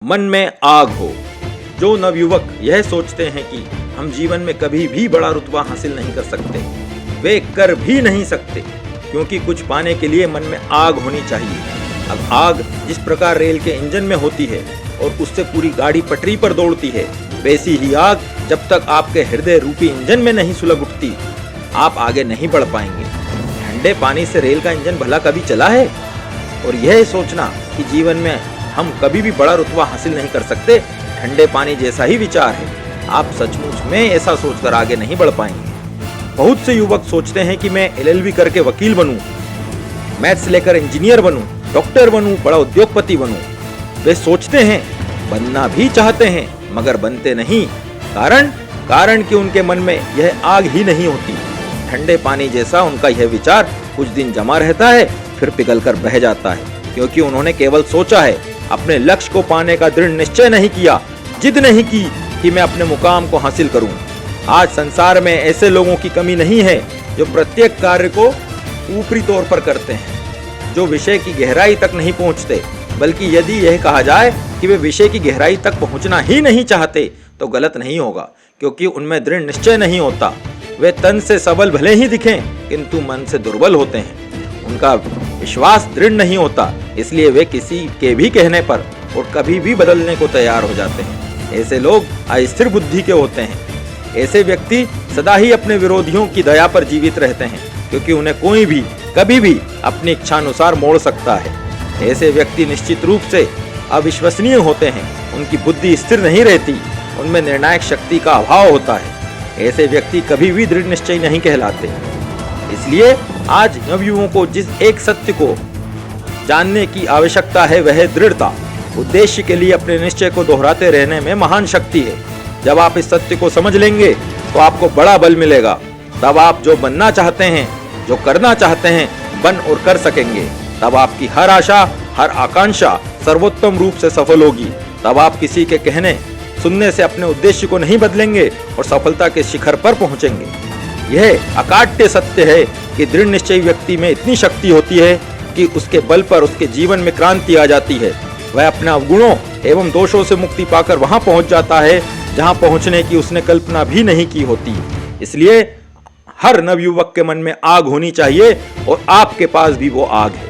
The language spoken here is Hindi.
मन में आग हो। जो नवयुवक यह सोचते हैं कि हम जीवन में कभी भी बड़ा रुतबा हासिल नहीं कर सकते, वे कर भी नहीं सकते, क्योंकि कुछ पाने के लिए मन में आग होनी चाहिए। अब आग जिस प्रकार रेल के इंजन में होती है और उससे पूरी गाड़ी पटरी पर दौड़ती है, वैसी ही आग जब तक आपके हृदय रूपी इंजन में नहीं सुलग उठती, आप आगे नहीं बढ़ पाएंगे। ठंडे पानी से रेल का इंजन भला कभी चला है? और यह सोचना कि जीवन में हम कभी भी बड़ा रुतबा हासिल नहीं कर सकते, ठंडे पानी जैसा ही विचार है। आप सचमुच में ऐसा सोचकर आगे नहीं बढ़ पाएंगे। बहुत से युवक सोचते हैं कि मैं LLB करके वकील बनूं, मैथ्स लेकर इंजीनियर बनूं, डॉक्टर बनूं, बड़ा उद्योगपति बनूं। वे सोचते हैं, बनना भी चाहते हैं, मगर बनते नहीं। कारण कि उनके मन में यह आग ही नहीं होती। ठंडे पानी जैसा उनका यह विचार कुछ दिन जमा रहता है, फिर पिघलकर बह जाता है, क्योंकि उन्होंने केवल सोचा है, अपने लक्ष्य को पाने का दृढ़ निश्चय नहीं किया, जिद नहीं की कि मैं अपने मुकाम को हासिल करूं। आज संसार में ऐसे लोगों की कमी नहीं है जो प्रत्येक कार्य को ऊपरी तौर पर करते हैं, जो विषय की गहराई तक नहीं पहुंचते। बल्कि यदि यह कहा जाए कि वे विषय की गहराई तक पहुंचना ही नहीं चाहते, तो गलत नहीं होगा, क्योंकि उनमें दृढ़ निश्चय नहीं होता। वे तन से सबल भले ही दिखें, किंतु मन से दुर्बल होते हैं। उनका विश्वास दृढ़ नहीं होता, इसलिए वे किसी के भी कहने पर और कभी भी बदलने को तैयार हो जाते हैं। ऐसे लोग अस्थिर बुद्धि के होते हैं। ऐसे व्यक्ति सदा ही अपने विरोधियों की दया पर जीवित रहते हैं, क्योंकि उन्हें कोई भी कभी भी अपनी इच्छानुसार मोड़ सकता है। ऐसे व्यक्ति निश्चित रूप से अविश्वसनीय होते हैं। उनकी बुद्धि स्थिर नहीं रहती, उनमें निर्णायक शक्ति का अभाव होता है। ऐसे व्यक्ति कभी भी दृढ़ निश्चयी नहीं कहलाते। इसलिए आज नवयुवकों को जिस एक सत्य को जानने की आवश्यकता है, वह दृढ़ता। उद्देश्य के लिए अपने निश्चय को दोहराते रहने में महान शक्ति है। जब आप इस सत्य को समझ लेंगे तो आपको बड़ा बल मिलेगा। तब आप जो बनना चाहते हैं, जो करना चाहते हैं, बन और कर सकेंगे। तब आपकी हर आशा, हर आकांक्षा सर्वोत्तम रूप से सफल होगी। तब आप किसी के कहने सुनने से अपने उद्देश्य को नहीं बदलेंगे और सफलता के शिखर पर पहुंचेंगे। यह अकाट्य सत्य है कि दृढ़ निश्चयी व्यक्ति में इतनी शक्ति होती है कि उसके बल पर उसके जीवन में क्रांति आ जाती है। वह अपने अवगुणों एवं दोषों से मुक्ति पाकर वहां पहुंच जाता है जहां पहुंचने की उसने कल्पना भी नहीं की होती। इसलिए हर नवयुवक के मन में आग होनी चाहिए, और आपके पास भी वो आग है।